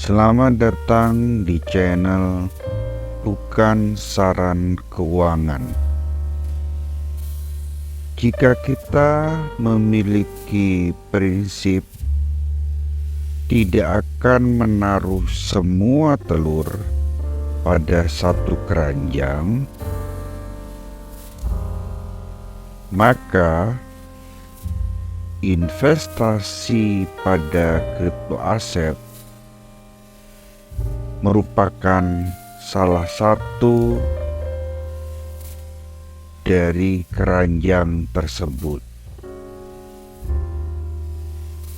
Selamat datang di channel Bukan Saran Keuangan. Jika kita memiliki prinsip tidak akan menaruh semua telur pada satu keranjang, maka investasi pada kripto aset merupakan salah satu dari keranjang tersebut.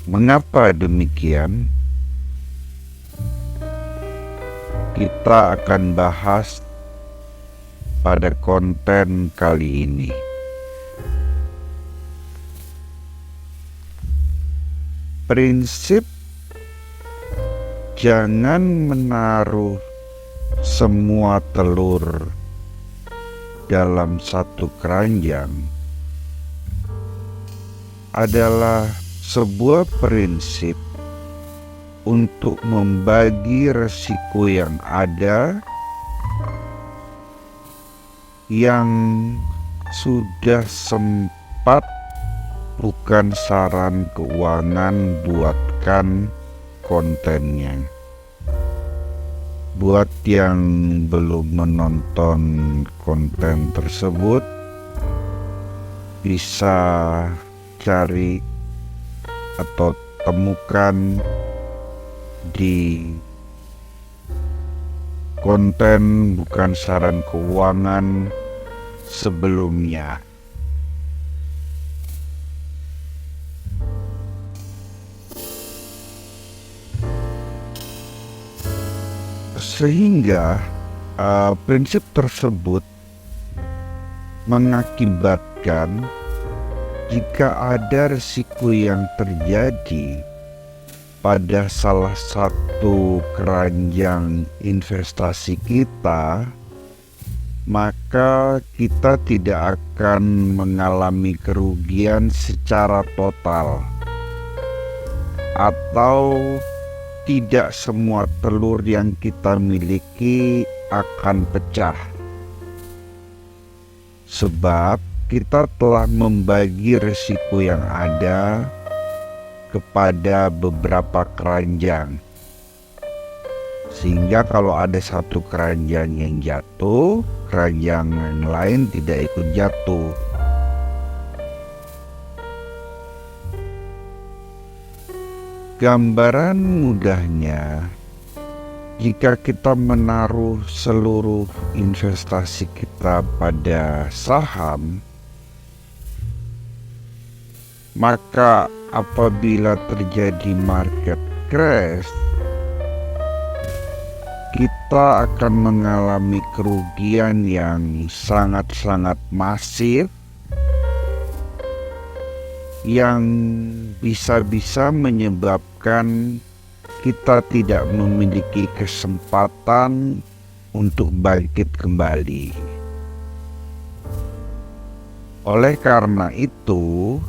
Mengapa demikian? Kita akan bahas pada konten kali ini. Prinsip jangan menaruh semua telur dalam satu keranjang adalah sebuah prinsip untuk membagi resiko yang ada yang sudah sempat bukan saran keuangan buatkan kontennya. Buat yang belum menonton konten tersebut, bisa cari atau temukan di konten bukan saran keuangan sebelumnya. Sehingga prinsip tersebut mengakibatkan jika ada risiko yang terjadi pada salah satu keranjang investasi kita, maka kita tidak akan mengalami kerugian secara total, atau tidak semua telur yang kita miliki akan pecah, sebab kita telah membagi risiko yang ada kepada beberapa keranjang, sehingga kalau ada satu keranjang yang jatuh, keranjang yang lain tidak ikut jatuh. Gambaran mudahnya, jika kita menaruh seluruh investasi kita pada saham, maka apabila terjadi market crash, kita akan mengalami kerugian yang sangat-sangat masif yang bisa-bisa menyebabkan kita tidak memiliki kesempatan untuk bangkit kembali. Oleh karena itu,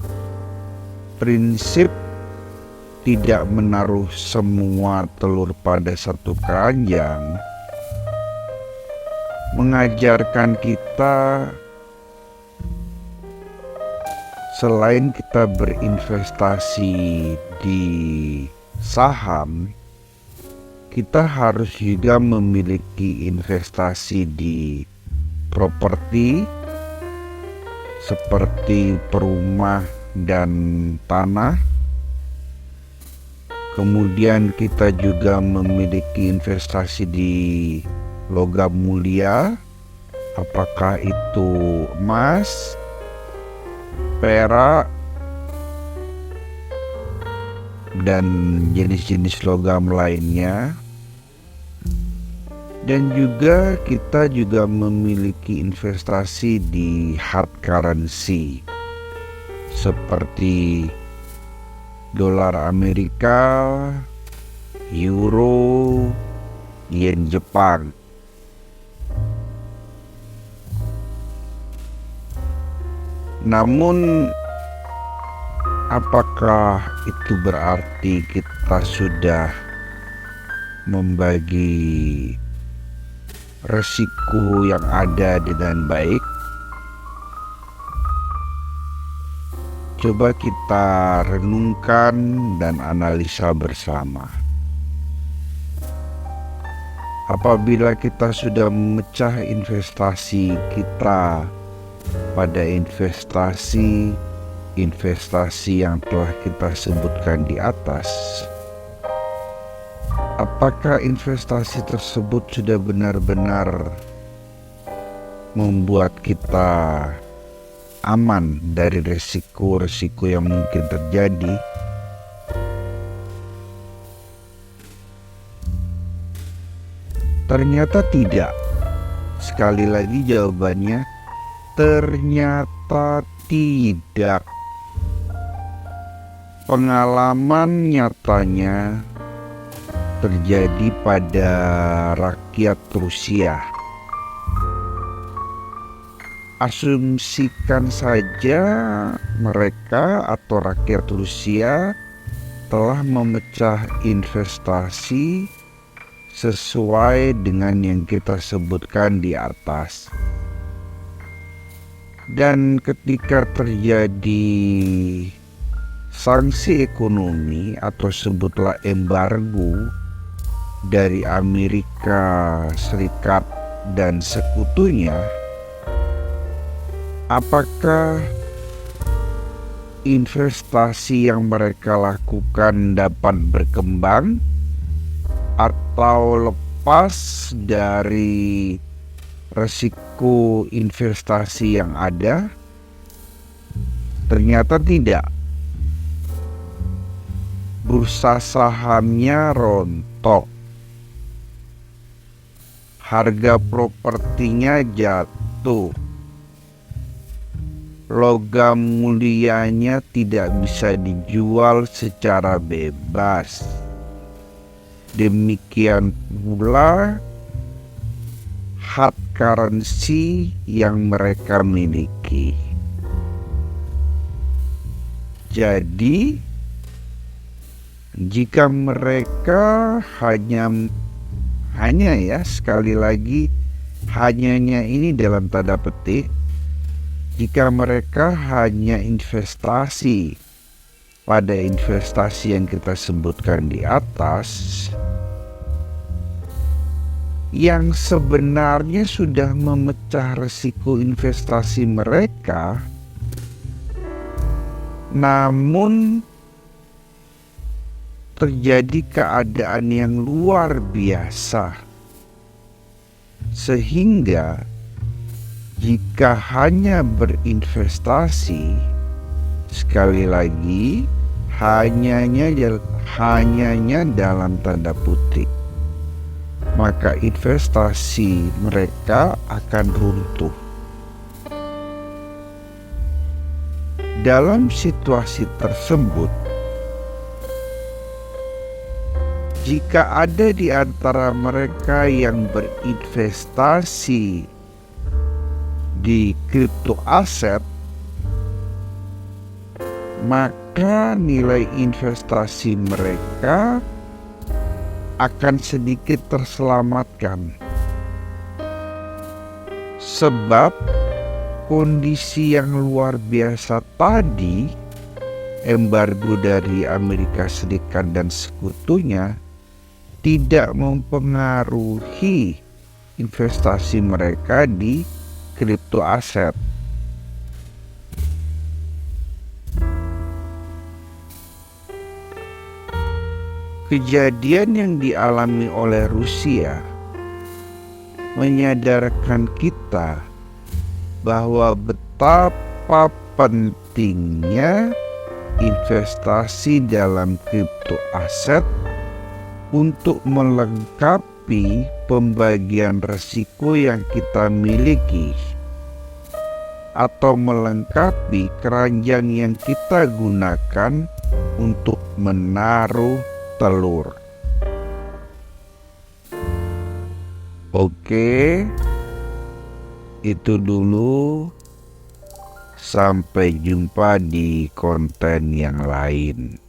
prinsip tidak menaruh semua telur pada satu keranjang mengajarkan kita, selain kita berinvestasi di saham, kita harus juga memiliki investasi di properti seperti perumah dan tanah. Kemudian kita juga memiliki investasi di logam mulia, apakah itu emas, perak, dan jenis-jenis logam lainnya. Dan juga kita juga memiliki investasi di hard currency seperti dolar Amerika, euro, yen Jepang. Namun, apakah itu berarti kita sudah membagi resiko yang ada dengan baik, coba kita renungkan dan analisa bersama. Apabila kita sudah memecah investasi kita pada investasi yang telah kita sebutkan di atas, apakah investasi tersebut sudah benar-benar membuat kita aman dari resiko-resiko yang mungkin terjadi? Ternyata tidak. Sekali lagi jawabannya, ternyata tidak. Pengalaman nyatanya terjadi pada rakyat Rusia. Asumsikan saja mereka atau rakyat Rusia telah memecah investasi sesuai dengan yang kita sebutkan di atas. Dan ketika terjadi sanksi ekonomi atau sebutlah embargo dari Amerika Serikat dan sekutunya, apakah investasi yang mereka lakukan dapat berkembang atau lepas dari resiko investasi yang ada? Ternyata tidak. Bursa sahamnya rontok, harga propertinya jatuh, logam mulianya tidak bisa dijual secara bebas. Demikian pula hard currency yang mereka miliki. Jadi, jika mereka hanya ya, sekali lagi, hanyanya ini dalam tanda petik, jika mereka hanya investasi pada investasi yang kita sebutkan di atas, yang sebenarnya sudah memecah risiko investasi mereka, namun terjadi keadaan yang luar biasa, sehingga jika hanya berinvestasi, sekali lagi, hanyanya dalam tanda kutip, maka investasi mereka akan runtuh. Dalam situasi tersebut, jika ada di antara mereka yang berinvestasi di kripto aset, maka nilai investasi mereka akan sedikit terselamatkan. Sebab kondisi yang luar biasa tadi, embargo dari Amerika Serikat dan sekutunya, tidak mempengaruhi investasi mereka di kripto aset. Kejadian yang dialami oleh Rusia menyadarkan kita bahwa betapa pentingnya investasi dalam kripto aset untuk melengkapi pembagian risiko yang kita miliki, atau melengkapi keranjang yang kita gunakan untuk menaruh telur. Oke, itu dulu. Sampai jumpa di konten yang lain.